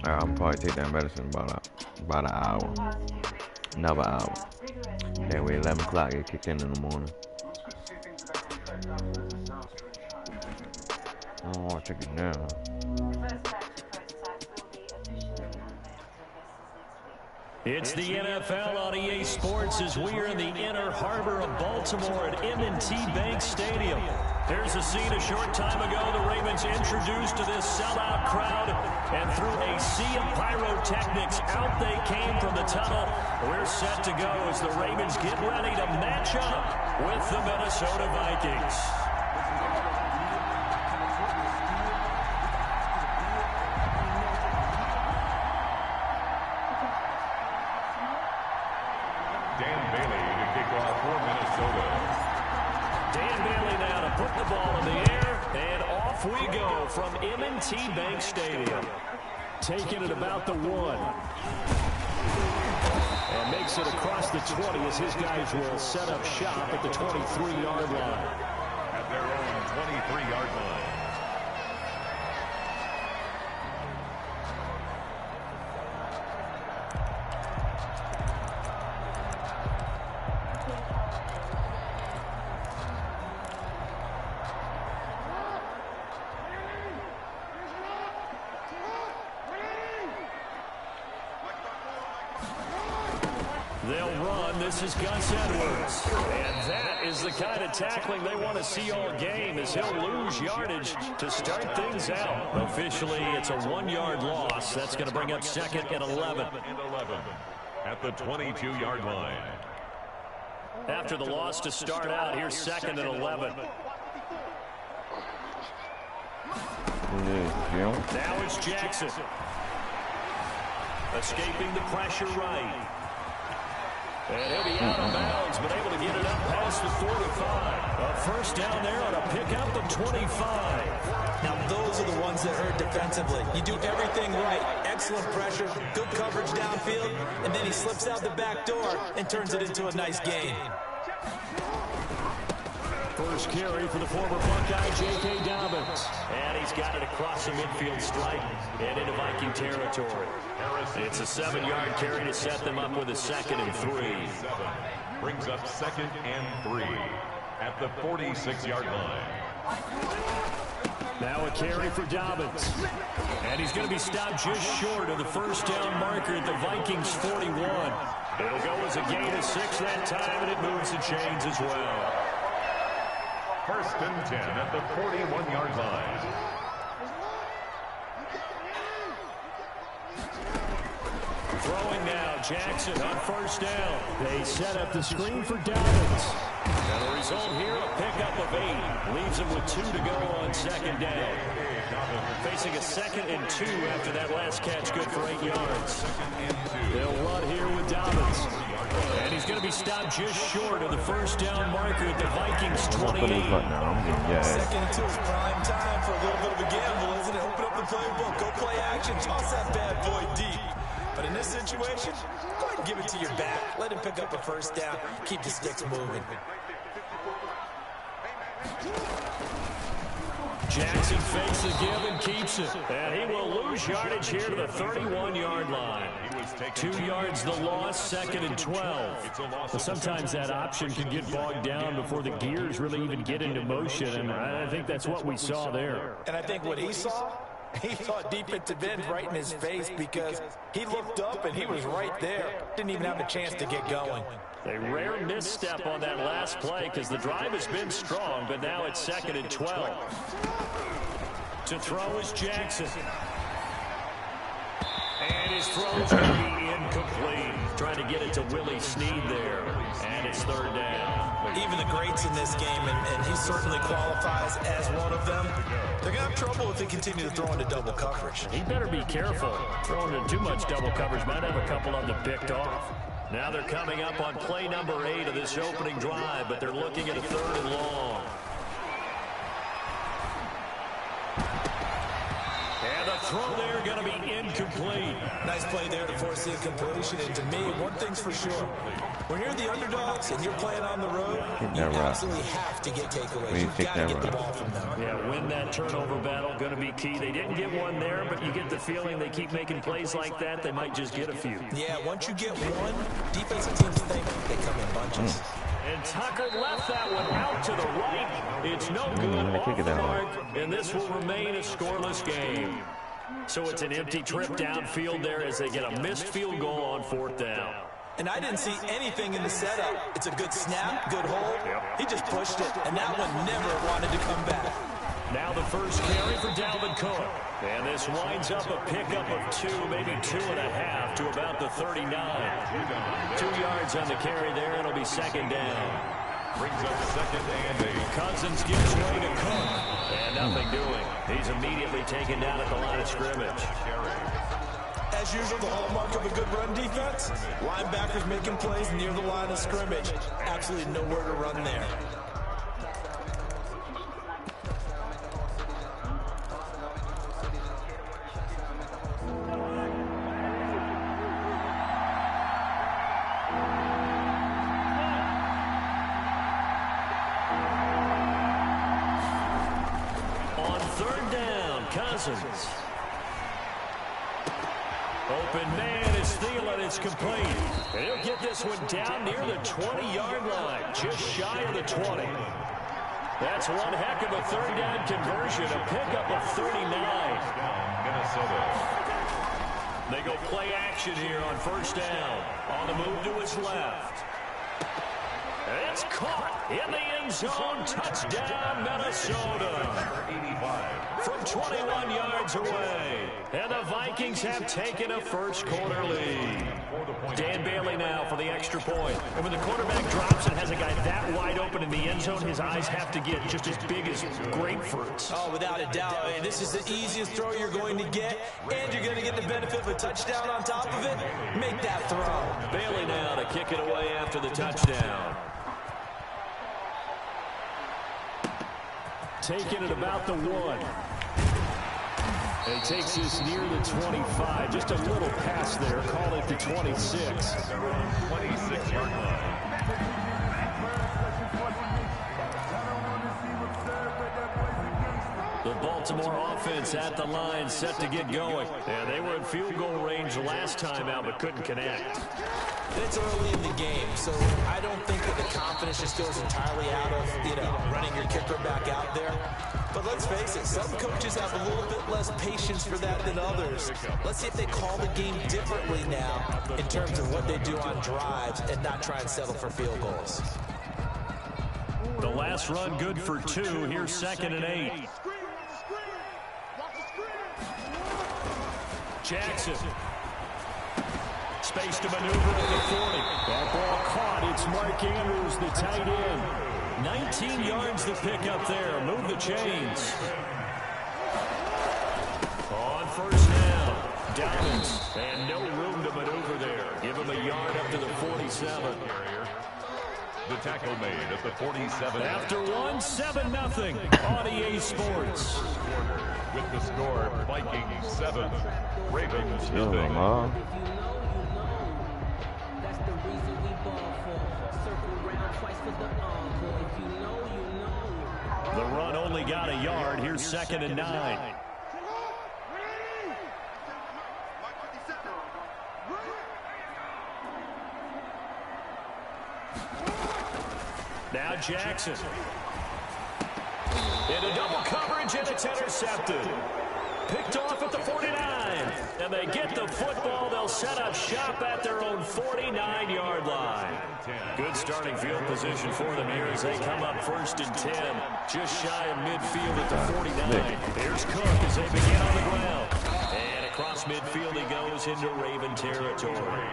I'm probably take that medicine about an hour. Another hour. That way 11 o'clock it kick in the morning. I don't want to take it now. It's the NFL on EA Sports as we are in the inner harbor of Baltimore at M&T Bank Stadium. Here's a scene a short time ago. The Ravens introduced to this sellout crowd, and through a sea of pyrotechnics, out they came from the tunnel. We're set to go as the Ravens get ready to match up with the Minnesota Vikings. The ball in the air, and off we go from M&T Bank Stadium. Taking it about the 1. And makes it across the 20 as his guys will set up shop at the 23-yard line. At their own 23-yard line. They'll run. This is Gus Edwards. And that is the kind of tackling they want to see all game, as he'll lose yardage to start things out. Officially, it's a 1-yard loss. That's going to bring up 2nd and 11. At the 22-yard line. After the loss to start out, here's 2nd and 11. Now it's Jackson. Escaping the pressure right. And he'll be out of bounds, but able to get it up past the 45. A first down there on a pickup of 25. Now, those are the ones that hurt defensively. You do everything right. Excellent pressure, good coverage downfield, and then he slips out the back door and turns it into a nice gain. First carry for the former Buckeye, J.K. Dobbins. And he's got it across the midfield stripe and into Viking territory. It's a 7-yard carry to set them up with a 2nd and 3. Brings up 2nd and 3 at the 46-yard line. Now a carry for Dobbins. And he's going to be stopped just short of the first down marker at the Vikings 41. It'll go as a gain of 6 that time, and it moves the chains as well. 1st and 10 at the 41-yard line. Throwing now, Jackson on first down. They set up the screen for Dobbins. And the result here, a pickup of 8. Leaves him with 2 to go on 2nd down. Facing a 2nd and 2 after that last catch, good for 8 yards. They'll run here with Dobbins. And he's going to be stopped just short of the first down marker at the Vikings 28. 2nd and 2 is prime time for a little bit of a gamble, isn't it? Open up the playbook, go play action, toss that bad boy deep. But in this situation, go ahead and give it to your back. Let him pick up a first down. Keep the sticks moving. Jackson fakes the give and keeps it. And he will lose yardage here to the 31-yard line. 2 yards the loss, 2nd and 12. But sometimes that option can get bogged down before the gears really even get into motion. And I think that's what we saw there. And I think what he saw defensive end right in his face, because he looked up and he was right there. Didn't even have a chance to get going. A rare misstep on that last play because the drive has been strong, but now it's 2nd and 12. To throw is Jackson. And his throw is going to be incomplete. Trying to get it to Willie Snead there. And it's 3rd down. Even the greats in this game, and he certainly qualifies as one of them, they're going to have trouble if they continue to throw into double coverage. He better be careful. Throwing into too much double coverage might have a couple of them picked off. Now they're coming up on play number 8 of this opening drive, but they're looking at a 3rd and long. And the throw there going to be incomplete. Nice play there to force the incompletion. And to me, one thing's for sure. When you're the underdogs and you're playing on the road, you absolutely have to get takeaways. You've got to get the ball from them. Yeah, win that turnover battle, going to be key. They didn't get one there, but you get the feeling they keep making plays like that, they might just get a few. Yeah, once you get one, defensive teams think they come in bunches. And Tucker left that one out to the right. It's no good, off the mark, and this will remain a scoreless game. So it's an empty trip downfield there as they get a missed field goal on 4th down. And I didn't see anything in the setup. It's a good snap, good hold. He just pushed it, and that one never wanted to come back. Now the first carry for Dalvin Cook. And this winds up a pickup of 2, maybe 2.5 to about the 39. 2 yards on the carry there. It'll be 2nd down. Brings up 2nd and 8. Cousins gives way to Cook. And nothing doing. He's immediately taken down at the line of scrimmage. As usual, the hallmark of a good run defense, linebackers making plays near the line of scrimmage. Absolutely nowhere to run there. On 3rd down, Cousins. Open man is Thielen. It's complete. And he'll get this one down near the 20-yard line, just shy of the 20. That's one heck of a 3rd down conversion, a pickup of 39. Minnesota. They go play action here on 1st down. On the move to his left. It's caught in the end zone. Touchdown, Minnesota. From 21 yards away. And the Vikings have taken a first-quarter lead. Dan Bailey now for the extra point. And when the quarterback drops and has a guy that wide open in the end zone, his eyes have to get just as big as grapefruits. Oh, without a doubt. I mean, this is the easiest throw you're going to get, and you're going to get the benefit of a touchdown on top of it. Make that throw. Bailey now to kick it away after the touchdown. Taking it about the 1. He takes this near the 25. Just a little pass there. Call it the 26. 26-yard line. The Baltimore offense at the line, set to get going. And they were in field goal range last time out, but couldn't connect. It's early in the game, so I don't think that the confidence just goes entirely out of, running your kicker back out there. But let's face it, some coaches have a little bit less patience for that than others. Let's see if they call the game differently now in terms of what they do on drives and not try and settle for field goals. The last run good for 2. Here's 2nd and 8. Jackson. Space to maneuver at the 40. That ball caught. It's Mark Andrews, the tight end. 19 yards to pick up there. Move the chains. On 1st down. Dobbins. And no room to maneuver there. Give him a yard up to the 47. The tackle made at the 47. After 1, 7-0 on EA Sports. With the score, Vikings 7, Ravens Yo, nothing. The run only got a yard. Here's 2nd and 9. Now Jackson. Into double coverage, and it's intercepted. Picked off at the 49. And they get the football. They'll set up shop at their own 49-yard line. Good starting field position for them here as they come up 1st and 10. Just shy of midfield at the 49. Here's Cook as they begin on the ground. And across midfield he goes into Raven territory.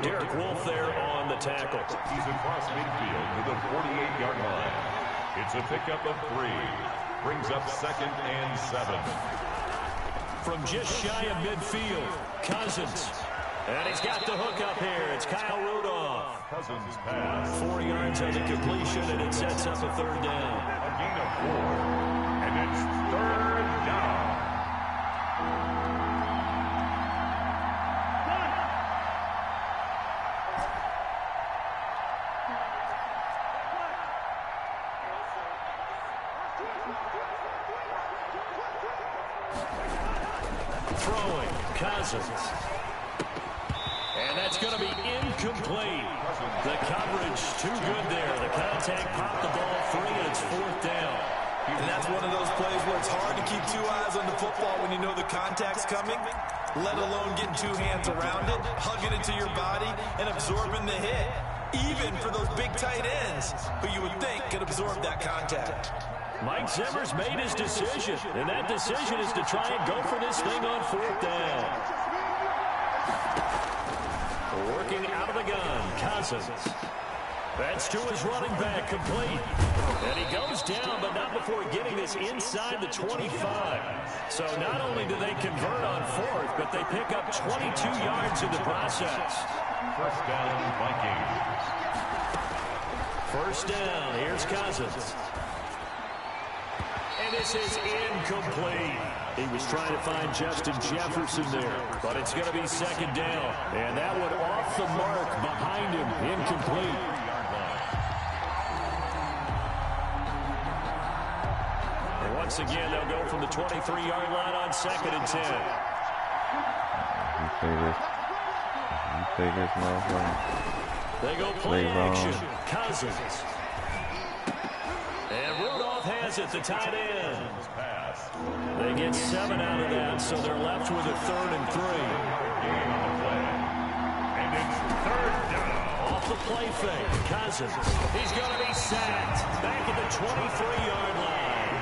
Derek Wolfe there on the tackle. He's across midfield to the 48-yard line. It's a pickup of 3. Brings up 2nd and 7. From just shy of midfield, Cousins. And he's got the hook up here. It's Kyle Rudolph. Cousins pass. 4 yards on the completion, and it sets up a 3rd down. A gain of 4. And it's 3rd down. Throwing, Cousins. And that's going to be incomplete. The coverage too good there. The contact popped the ball free, and it's 4th down. And that's one of those plays where it's hard to keep 2 eyes on the football when you know the contact's coming, let alone getting 2 hands around it, hugging it to your body, and absorbing the hit. Even for those big tight ends who you would think could absorb that contact. Mike Zimmer's made his decision, and that decision is to try and go for this thing on 4th down. Working out of the gun, Cousins. That's to his running back, complete. And he goes down, but not before getting this inside the 25. So not only do they convert on 4th, but they pick up 22 yards in the process. 1st down, Vikings. 1st down, here's Cousins. And this is incomplete. He was trying to find Justin Jefferson there, but it's going to be 2nd down. And that one off the mark behind him, incomplete. And once again, they'll go from the 23-yard line on 2nd and 10. You play this motherfucker. They go play action. Cousins. And Rudolph has it, the tight end. They get 7 out of that, so they're left with a 3rd and 3. And it's 3rd down. Off the play fake, Cousins. He's going to be sacked. Back at the 23-yard line.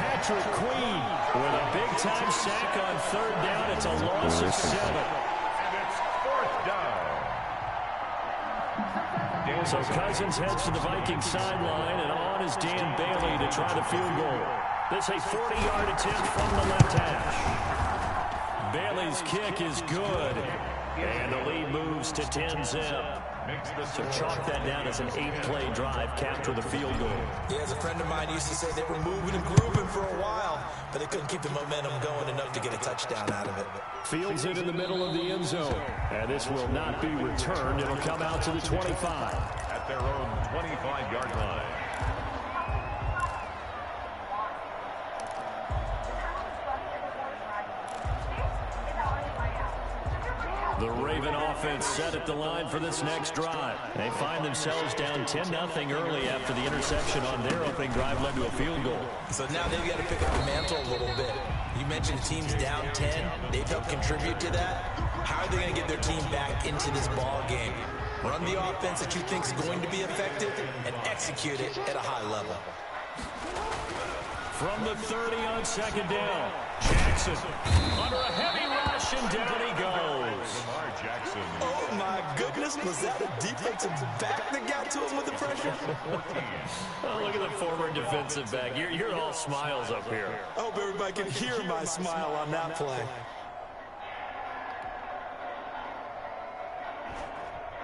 Patrick Queen with a big-time sack on 3rd down. It's a loss of 7. And it's 4th down. So Cousins heads to the Vikings sideline, and on is Dan Bailey to try the field goal. This a 40-yard attempt from the left hash. Bailey's kick is good, and the lead moves to 10-zip. So chalk that down as an 8-play drive capped with a field goal. Yeah, as a friend of mine used to say, they were moving and grooving for a while, but they couldn't keep the momentum going enough to get a touchdown out of it. Fields it in the middle of the end zone, and this will not be returned. It'll come out to the 25. At their own 25-yard line. The Raven offense set at the line for this next drive. They find themselves down 10-0 early after the interception on their opening drive led to a field goal. So now they've got to pick up the mantle a little bit. You mentioned teams down 10. They've helped contribute to that. How are they going to get their team back into this ball game? Run the offense that you think is going to be effective and execute it at a high level. From the 30 on 2nd down, Jackson under a heavy rush, and down he goes. Jackson. Oh, my goodness. Was that a defensive back that got to him with the pressure? Oh, look at the former defensive back. You're all smiles up here. I hope everybody can hear my smile on that play.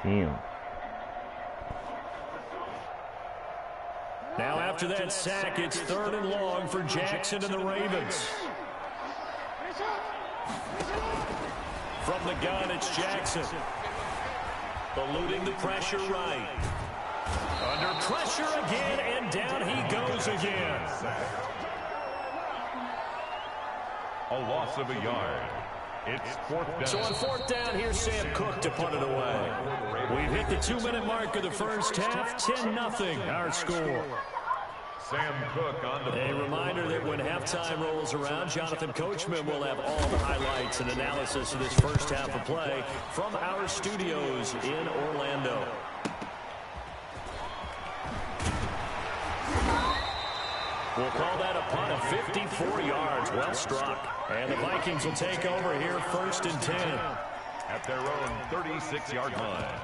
Damn. Now after that sack, it's 3rd and long for Jackson and the Ravens. From the gun, it's Jackson. Eluding the pressure right. Under pressure again, and down he goes again. A loss of a yard. It's 4th down. So on 4th down, here's Sam Cook to punt it away. We've hit the 2-minute mark of the first half. 10-0 our score. Sam Cook on the A reminder that when halftime rolls around, Jonathan Coachman will have all the highlights and analysis of this first half of play from our studios in Orlando. We'll call that a punt of 54 yards. Well struck. And the Vikings will take over here 1st and 10. At their own 36-yard line.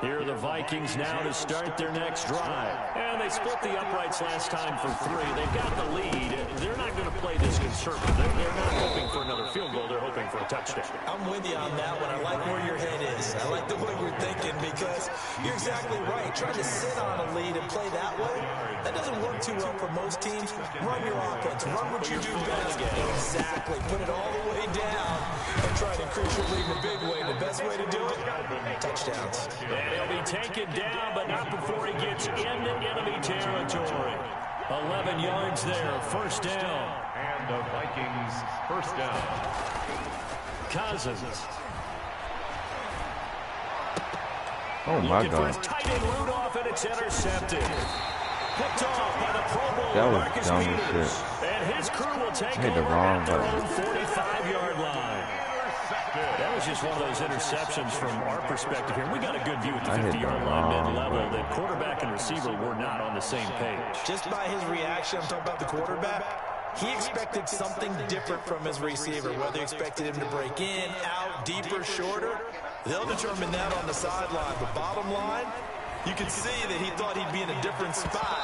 Here are the Vikings now to start their next drive. And they split the uprights last time for 3. They've got the lead. They're not going to play this conservative. They're not hoping for another field goal. They're hoping for a touchdown. I'm with you on that one. I like where your head is. I like the way you're thinking because you're exactly right. Trying to sit on a lead and play that way, that doesn't work too well for most teams. Run your offense. Run what you do best. Exactly. Put it all the way down and try to increase your lead in a big way. The best way to do it, touchdowns. And he'll be taken down, but not before he gets into enemy territory. 11 yards there, first down. And the Vikings first down. Cousins. Oh my Looking for his God. tight end Rudolph, and it's intercepted. Picked off by the Pro Bowl That was Marcus dumb as Peters. shit. And his crew will take I hit the over wrong at their button. own 45-yard line. That was just one of those interceptions from our perspective here. We got a good view at the I hit the 50-yard line wrong mid-level button. that quarterback and receiver were not on the same page. Just by his reaction, I'm talking about the quarterback, he expected something different from his receiver, whether he expected him to break in, out, deeper, shorter. They'll determine that on the sideline. But bottom line, you can see that he thought he'd be in a different spot,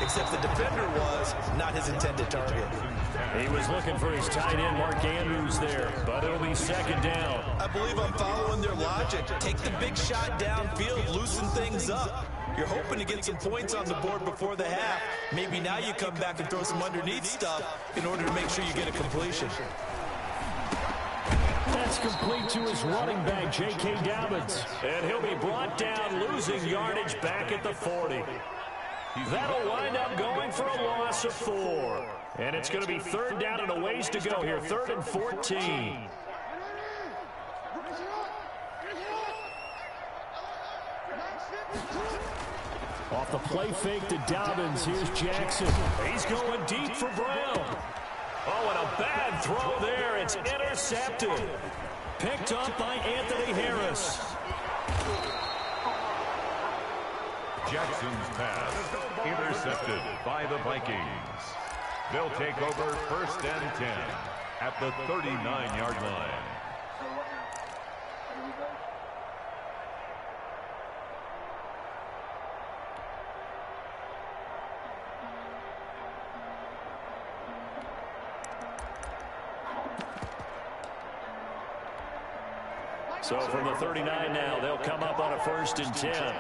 except the defender was not his intended target. He was looking for his tight end, Mark Andrews, there, but it'll be second down. I believe I'm following their logic. Take the big shot downfield, loosen things up. You're hoping to get some points on the board before the half. Maybe now you come back and throw some underneath stuff in order to make sure you get a completion. That's complete to his running back, J.K. Dobbins. And he'll be brought down, losing yardage back at the 40. That'll wind up going for a loss of 4. And it's going to be third down and a ways to go here, 3rd and 14. Off the play fake to Dobbins, here's Jackson. He's going deep for Brown. Oh, and a bad throw there. It's intercepted. Picked up by Anthony Harris. Jackson's pass intercepted by the Vikings. They'll take over 1st and 10 at the 39-yard line. So from the 39 now, they'll come up on a 1st and 10.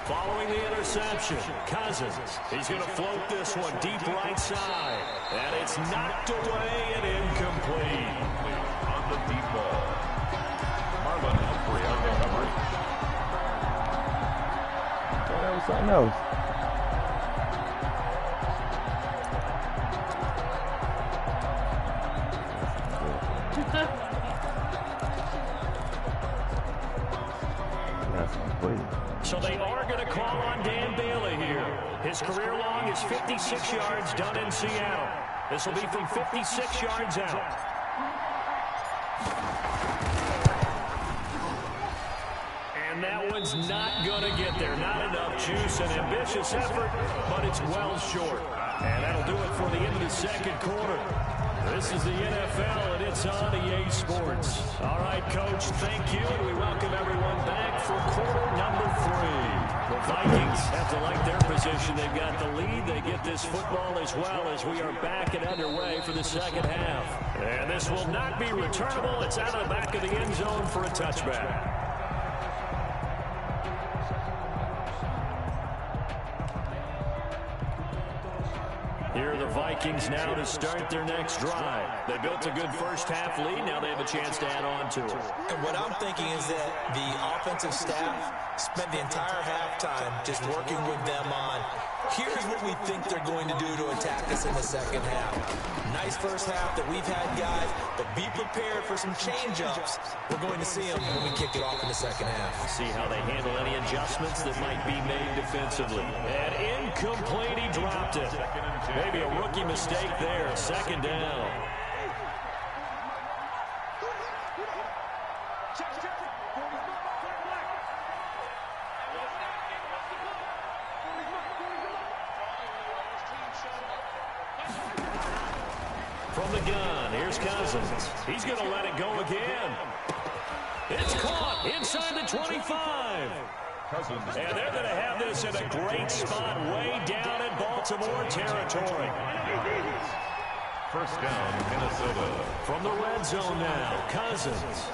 Following the interception, Cousins. He's going to float this one deep right side. And it's knocked away and incomplete. On the deep ball, Marlon Humphrey on the cover. That was something else. That's complete. So they are going to call on Dan Bailey here. His career long is 56 yards done in Seattle. This will be from 56 yards out. And that one's not going to get there. Not enough juice. An ambitious effort, but it's well short. And that'll do it for the end of the second quarter. This is the NFL, and it's on EA Sports. All right, Coach, thank you, and we welcome everyone back for quarter number 3. The Vikings have to like their position. They've got the lead. They get this football as well as we are back and underway for the second half. And this will not be returnable. It's out of the back of the end zone for a touchback. Here are the Vikings now to start their next drive. They built a good first half lead. Now they have a chance to add on to it. And what I'm thinking is that the offensive staff spent the entire halftime just working with them on, here's what we think they're going to do to attack us in the second half. Nice first half that we've had, guys, but be prepared for some change-ups. We're going to see them when we kick it off in the second half. See how they handle any adjustments that might be made defensively. And incomplete, he dropped it. Maybe a rookie mistake there, second down. From the gun, here's Cousins. He's going to let it go again. It's caught inside the 25. And they're going to have this in a great spot way down in Baltimore territory. First down, Minnesota. From the red zone now, Cousins.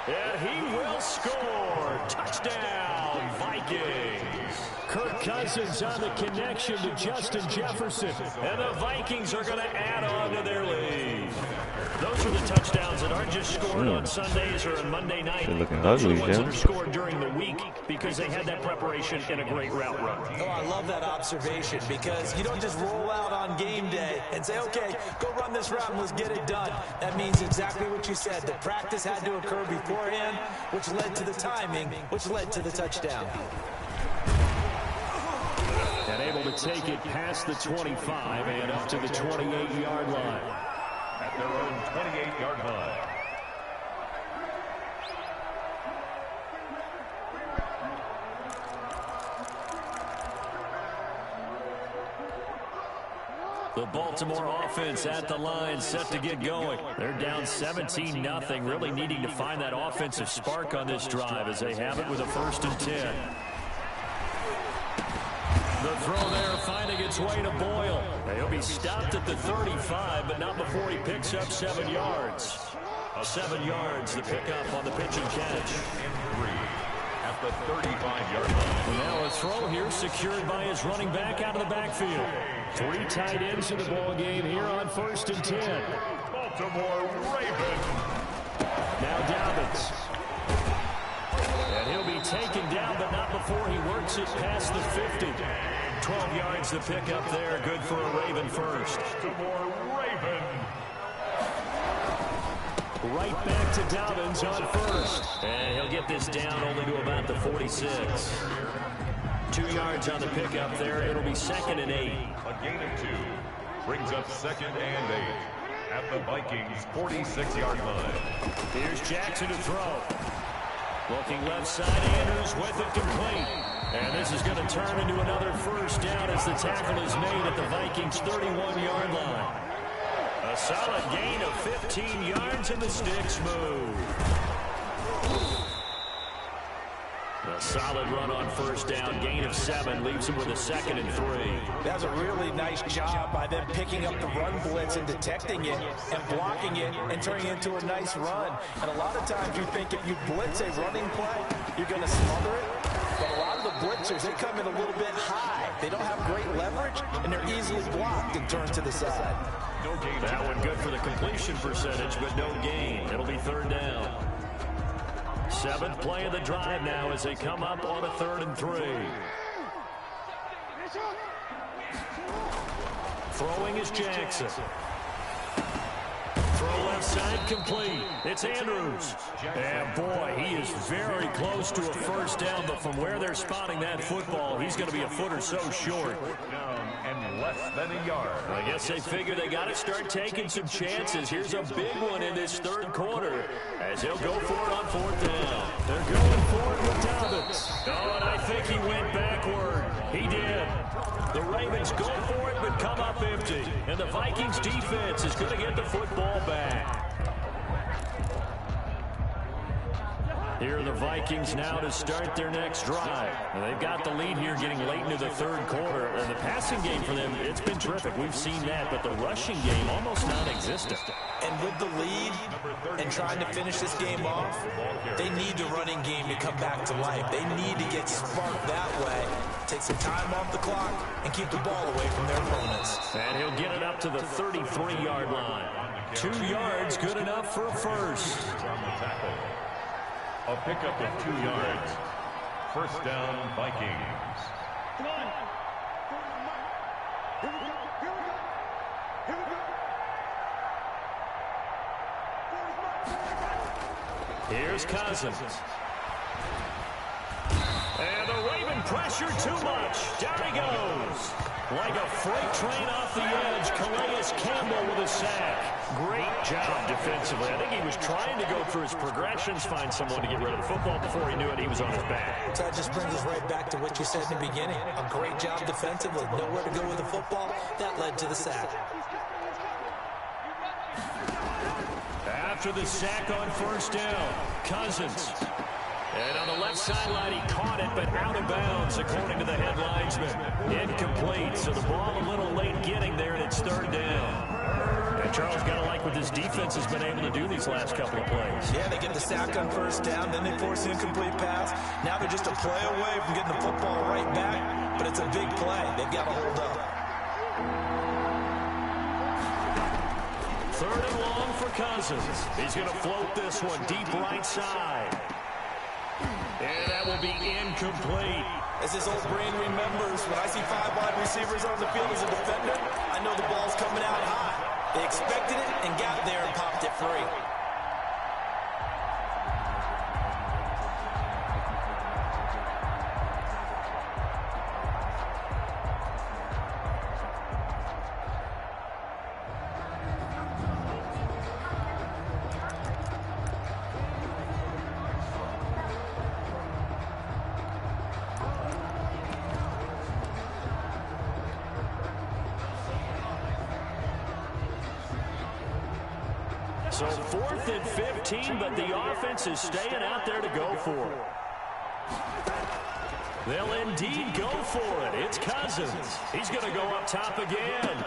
And he will score. Touchdown, Vikings. Kirk Cousins on the connection to Justin Jefferson. And the Vikings are going to add on to their lead. Those are the touchdowns that aren't just scored on Sundays or on Monday night. Those are the ones that are scored during the week because they had that preparation in a great route run. Oh, I love that observation because you don't just roll out on game day and say, okay, go run this route and let's get it done. That means exactly what you said. The practice had to occur beforehand, which led to the timing, which led to the touchdown. And able to take it past the 25 and up to the 28-yard line. At their own 28-yard line. The Baltimore offense at the line, set to get going. They're down 17-0, really needing to find that offensive spark on this drive as they have it with a 1st and 10. The throw there finding its way to Boyle. He'll be stopped at the 35, but not before he picks up 7 yards. 7 yards, the pickup on the pitch and catch. At the 35-yard line. Now a throw here secured by his running back out of the backfield. 3 tight ends in the ball game here on 1st and 10. Baltimore Ravens. Now Dobbins. And he'll be taken down, but not before he works it past the 50. 12 yards the pickup there, good for a Raven first. Baltimore Ravens. Right back to Dobbins on 1st. And he'll get this down only to about the 46. 2 yards on the pickup there. It'll be 2nd and 8. A gain of 2 brings up 2nd and 8 at the Vikings' 46-yard line. Here's Jackson to throw. Looking left side, Andrews with it complete. And this is going to turn into another 1st down as the tackle is made at the Vikings' 31-yard line. A solid gain of 15 yards and the sticks move. A solid run on 1st down, gain of 7, leaves him with a 2nd and 3. That was a really nice job by them picking up the run blitz and detecting it and blocking it and turning it into a nice run. And a lot of times you think if you blitz a running play, you're going to smother it. But a lot of the blitzers, they come in a little bit high. They don't have great leverage, and they're easily blocked and turned to the side. No gain. That one good for the completion percentage, but no gain. It'll be 3rd down. 7th play of the drive now as they come up on a 3rd and 3. Throwing is Jackson. Throw left side complete. It's Andrews. And boy, he is very close to a 1st down, but from where they're spotting that football, he's going to be a foot or so short. Down and less than a yard. I guess they figure they got to start taking some chances. Here's a big one in this 3rd quarter as he'll go for it on 4th down. They're going for it with Dobbins. Oh, and I think he went backward. He did. The Ravens go for it but come up empty. And the Vikings defense is going to get the football back. Here are the Vikings now to start their next drive. Now they've got the lead here getting late into the 3rd quarter. And the passing game for them, it's been terrific. We've seen that, but the rushing game almost non-existent. And with the lead and trying to finish this game off, they need the running game to come back to life. They need to get sparked that way, take some time off the clock, and keep the ball away from their opponents. And he'll get it up to the 33-yard line. 2 yards, good enough for a 1st. On the tackle. A pickup of 2 yards. 1st down, Vikings. Come on. Here we go. Here we go. Here's Cousins. And the Raven pressure too much. Down he goes. Like a freight train off the edge, Calais Campbell with a sack. Great job defensively. I think he was trying to go through his progressions, find someone to get rid of the football. Before he knew it, he was on his back. So that just brings us right back to what you said in the beginning. A great job defensively. Nowhere to go with the football. That led to the sack. After the sack on 1st down, Cousins. And on the left sideline, he caught it, but out of bounds, according to the head linesman. Incomplete, so the ball a little late getting there, and it's third down. And Charles, got to like what this defense has been able to do these last couple of plays. Yeah, they get the sack on first down, then they force the incomplete pass. Now they're just a play away from getting the football right back, but it's a big play. They've got to hold up. Third and long for Cousins. He's going to float this one deep right side. And that will be incomplete. As his old brain remembers, when I see 5 wide receivers on the field as a defender, I know the ball's coming out high. They expected it and got there and popped it free. So 4th and 15, but the offense is staying out there to go for it. They'll indeed go for it. It's Cousins. He's going to go up top again.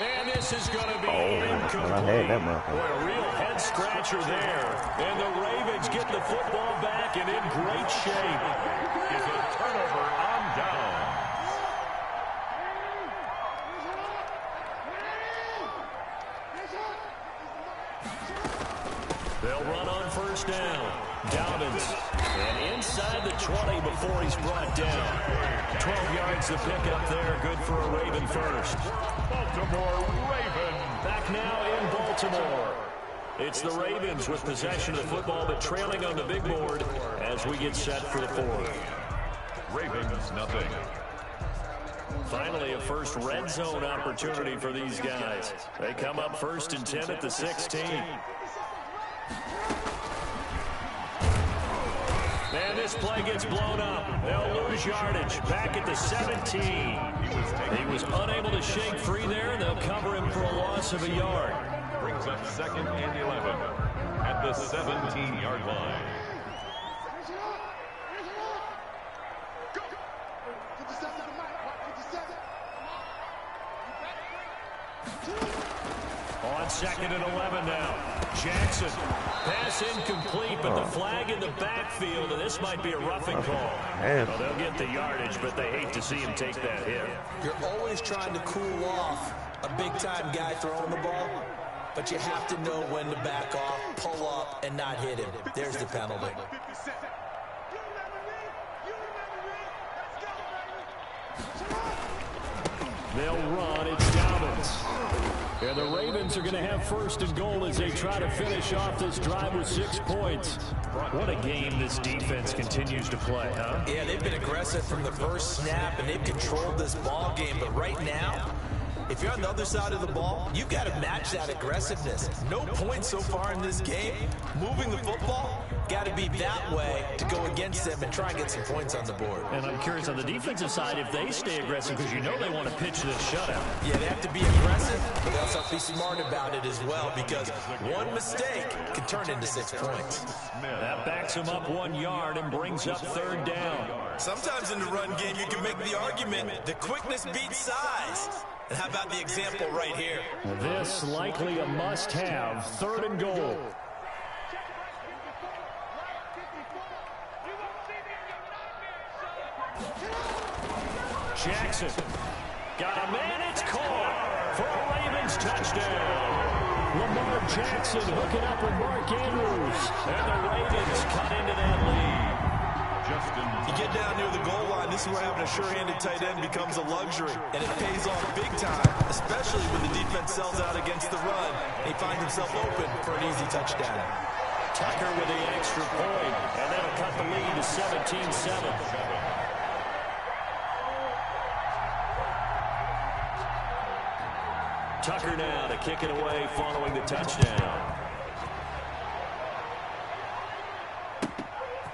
And this is going to be incomplete. Boy, a real head scratcher there. And the Ravens get the football back and in great shape. Is a turnover on down. They'll run on first down. Dobbins. And inside the 20 before he's brought down. 12 yards to pick up there. Good for a Raven first. Baltimore Ravens. Back now in Baltimore. It's the Ravens with possession of the football, but trailing on the big board as we get set for the fourth. Ravens nothing. Finally, a first red zone opportunity for these guys. They come up 1st and 10 at the 16. And this play gets blown up. They'll lose yardage. Back at the 17. He was unable to shake free there, and they'll cover him for a loss of a yard. Brings up 2nd and 11 at the 17-yard line. On 2nd and 11 now. Jackson. Pass incomplete, but the flag in the backfield, and this might be a roughing call. Well, they'll get the yardage, but they hate to see him take that hit. You're always trying to cool off a big-time guy throwing the ball, but you have to know when to back off, pull up, and not hit him. There's the penalty. They'll run. It's Dobbins. And the Ravens are going to have 1st and goal as they try to finish off this drive with 6 points. What a game this defense continues to play, huh? Yeah, they've been aggressive from the first snap, and they've controlled this ball game. But right now, if you're on the other side of the ball, you've got to match that aggressiveness. No points so far in this game. Moving the football, got to be that way to go against them and try and get some points on the board. And I'm curious on the defensive side if they stay aggressive, because you know they want to pitch this shutout. Yeah, they have to be aggressive, but they also have to be smart about it as well, because one mistake can turn into 6 points. That backs him up 1 yard and brings up 3rd down. Sometimes in the run game, you can make the argument that quickness beats size. And how about the example right here? This likely a must-have. 3rd and goal. Jackson. Got a man, it's caught for a Ravens touchdown. Lamar Jackson hooking up with Mark Andrews. And the Ravens cut into that lead. You get down near the goal line, this is where having a sure-handed tight end becomes a luxury. And it pays off big time, especially when the defense sells out against the run. And he finds himself open for an easy touchdown. Tucker with the extra point, and that'll cut the lead to 17-7. Tucker now to kick it away following the touchdown.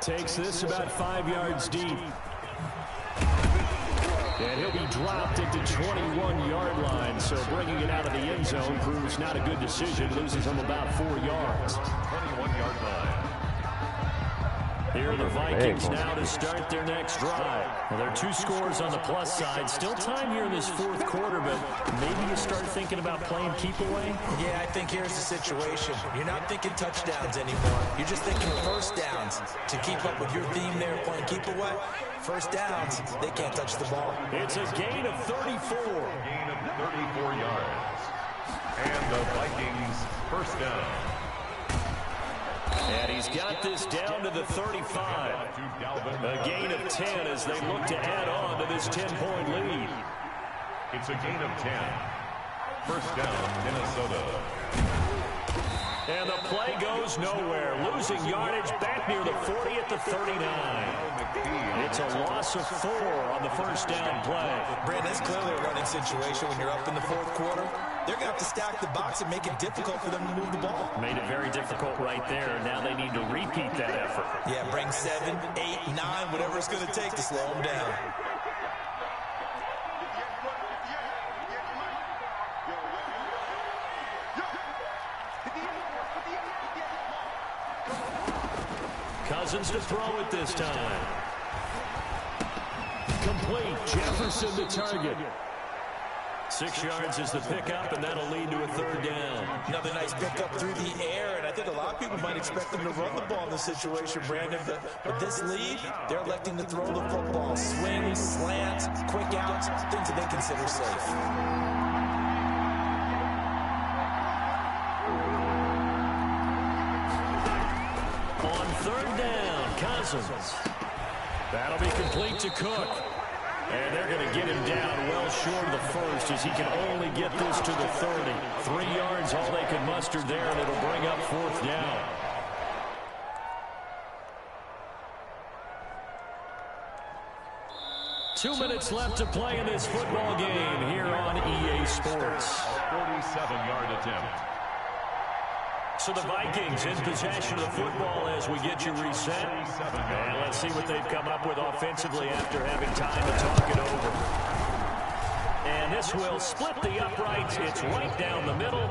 Takes this about 5 yards deep. And he'll be dropped at the 21-yard line, so bringing it out of the end zone proves not a good decision. Loses him about 4 yards. 21-yard line. Here are the Vikings now to start their next drive. Well, there are 2 scores on the plus side. Still time here in this 4th quarter, but maybe you start thinking about playing keep away? Yeah, I think here's the situation. You're not thinking touchdowns anymore. You're just thinking first downs. To keep up with your theme there, playing keep away, first downs, they can't touch the ball. It's a gain of 34. Gain of 34 yards. And the Vikings first down. And he's got this down to the 35. A gain of 10 as they look to add on to this 10-point lead. It's a gain of 10. First down, Minnesota. And the play goes nowhere. Losing yardage back near the 40 at the 39. It's a loss of 4 on the first down play. Brandon, that's clearly a running situation when you're up in the 4th quarter. They're going to have to stack the box and make it difficult for them to move the ball. Made it very difficult right there. Now they need to repeat that effort. Yeah, bring 7, 8, 9, whatever it's going to take to slow them down. Cousins to throw it this time. Complete. Jefferson the target. 6 yards is the pickup, and that'll lead to a 3rd down. Another nice pickup through the air, and I think a lot of people might expect them to run the ball in this situation, Brandon. But with this lead, they're electing to throw the football. Swings, slants, quick outs, things that they consider safe. On 3rd down, Cousins. That'll be complete to Cook. And they're going to get him down well short of the first as he can only get this to the 30. 3 yards all they could muster there, and it'll bring up 4th down. Two minutes left to play in this football game here on EA Sports. A 47-yard attempt. So the Vikings in possession of the football as we get you reset. And let's see what they've come up with offensively after having time to talk it over. And this will split the uprights. It's right down the middle.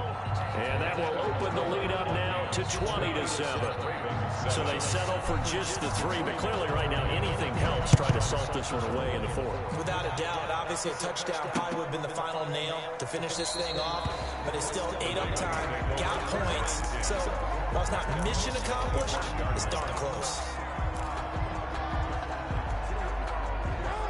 And that will open the lead up now to 20-7. So they settle for just the 3. But clearly right now anything helps try to salt this one away in the 4th. Without a doubt, obviously a touchdown probably would have been the final nail to finish this thing off. But it's still 8 up time, got points. So while it's not mission accomplished, it's darn close.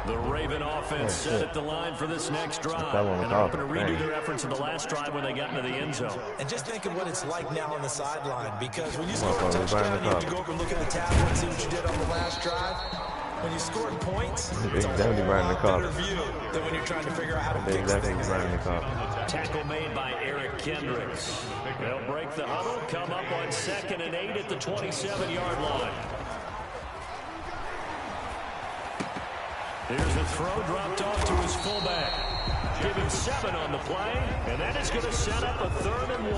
The Raven offense set at the line for this next drive. And they're hoping to redo their efforts in the last drive when they got into the end zone. And just think of what it's like now on the sideline. Because when you score a touchdown, you have to go over and look at the tablet and see what you did on the last drive. When you scored points, it's a whole lot better view than when you're trying to figure out how to fix things. Tackle made by Eric Kendricks. They'll break the huddle, come up on 2nd and 8 at the 27-yard line. Here's the throw dropped off to his fullback. Give him 7 on the play, and that is going to set up a 3rd and 1.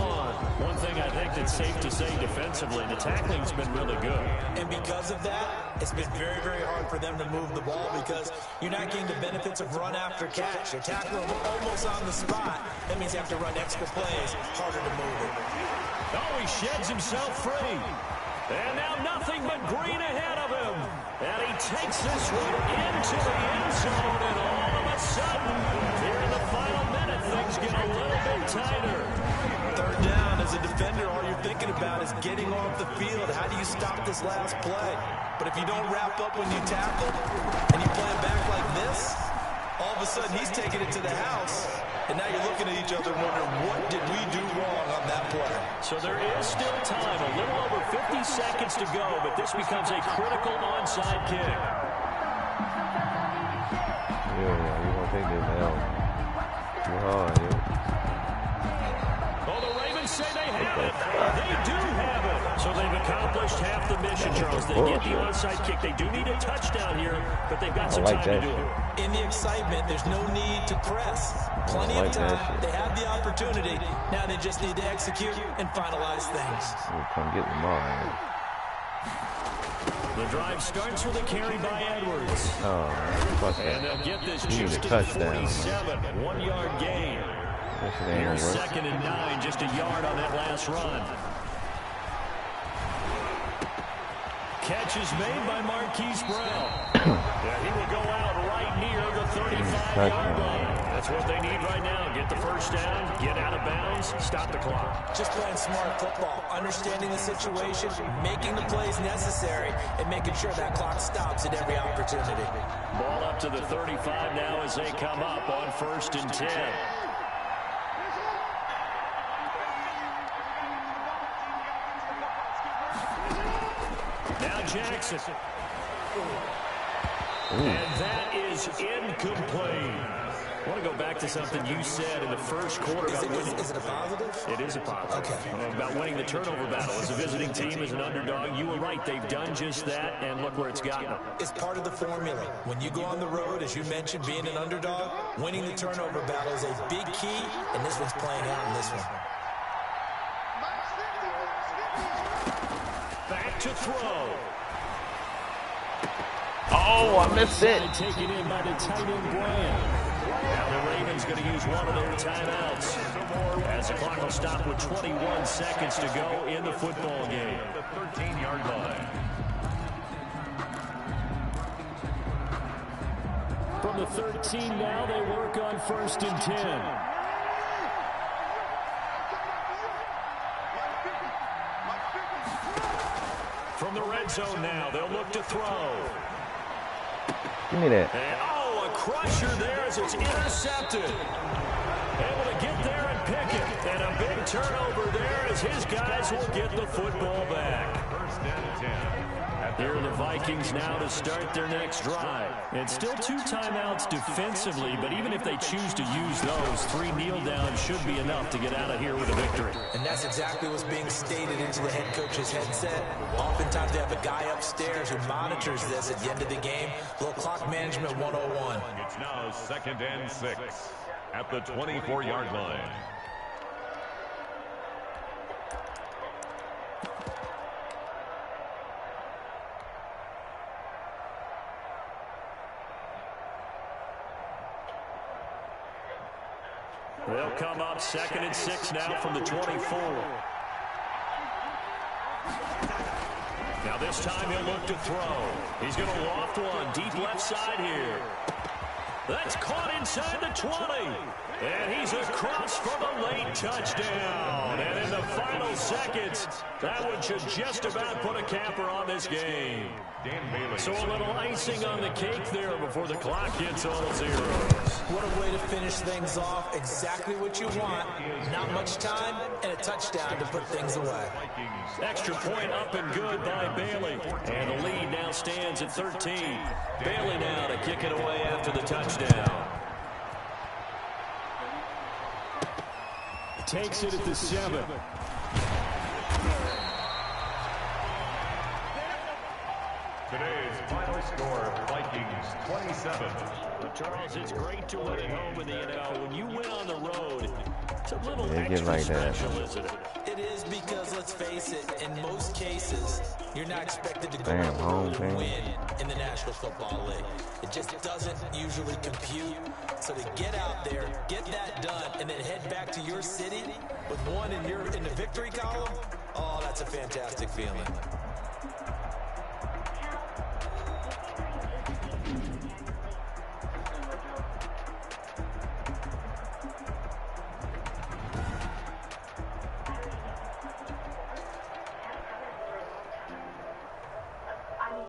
One thing I think that's safe to say defensively, the tackling's been really good. And because of that, it's been very, very hard for them to move the ball because you're not getting the benefits of run after catch. You're tackling almost on the spot. That means you have to run extra plays, harder to move it. Oh, he sheds himself free. And now nothing but green ahead of him. And he takes this one into the end zone, and all of a sudden, here in the final minute, things get a little bit tighter. 3rd down, as a defender, all you're thinking about is getting off the field. How do you stop this last play? But if you don't wrap up when you tackle, and you play it back like this, all of a sudden he's taking it to the house. And now you're looking at each other wondering, what did we do wrong on that play? So there is still time, a little over 50 seconds to go, but this becomes a critical onside kick. Yeah, you're going to take this L. Too hard, yeah. Oh, the Ravens say they have it. They do have it. So they've accomplished half the mission, Charles. They get the onside kick. They do need a touchdown here, but they've got some time to do it. In the excitement, there's no need to press. Plenty of time. They have the opportunity. Now they just need to execute and finalize things. Come get Lamar, man. The drive starts with a carry by Edwards. Oh, and they'll get this just to the 47. 1-yard gain. Here's 2nd and 9, just a yard on that last run. catch is made by Marquise Brown. Yeah, he will go out right near the 35-yard line. That's what they need right now. Get the first down, get out of bounds, stop the clock. Just playing smart football, understanding the situation, making the plays necessary, and making sure that clock stops at every opportunity. Ball up to the 35 now as they come up on 1st and 10. Now Jackson. And that is incomplete. I want to go back to something you said in the first quarter about winning. Is it a positive? It is a positive. Okay. About winning the turnover battle. As a visiting team, as an underdog, you were right. They've done just that, and look where it's gotten them. It's part of the formula. When you go on the road, as you mentioned, being an underdog, winning the turnover battle is a big key, and this one's playing out in this one. Back to throw. Oh, I missed it. Taken in by the tight end Graham. Now the Ravens going to use one of their timeouts as the clock will stop with 21 seconds to go in the football game. The 13-yard line. From the 13 now, they work on 1st and 10. From the red zone now, they'll look to throw. Give me that. And, oh, a crusher there as it's intercepted. Able to get there and pick it. And a big turnover there as his guys will get the football back. 1st and 10. Here are the Vikings now to start their next drive. And still 2 timeouts defensively, but even if they choose to use those, 3 kneel downs should be enough to get out of here with a victory. And that's exactly what's being stated into the head coach's headset. Oftentimes they have a guy upstairs who monitors this at the end of the game. A little clock management 101. It's now 2nd and 6 at the 24-yard line. They'll come up 2nd and 6 now from the 24. Now this time he'll look to throw. He's going to loft one deep left side here. That's caught inside the 20. And he's across for the late touchdown. And in the final seconds, that one should just about put a capper on this game. So a little icing on the cake there before the clock hits all zeros. What a way to finish things off. Exactly what you want. Not much time and a touchdown to put things away. Extra point up and good by Bailey. And the lead now stands at 13. Bailey now to kick it away after the touchdown. Takes it at the 7. Today's final score, Vikings 27. Well, Charles, it's great to win at home in the NFL. When you win on the road, it's a little Get extra like that. special, isn't it? It is because, let's face it, in most cases, you're not expected to go Damn, on the home road team. and win in the National Football League. It just doesn't usually compute. So to get out there, get that done, and then head back to your city with one in the victory column, oh, that's a fantastic feeling.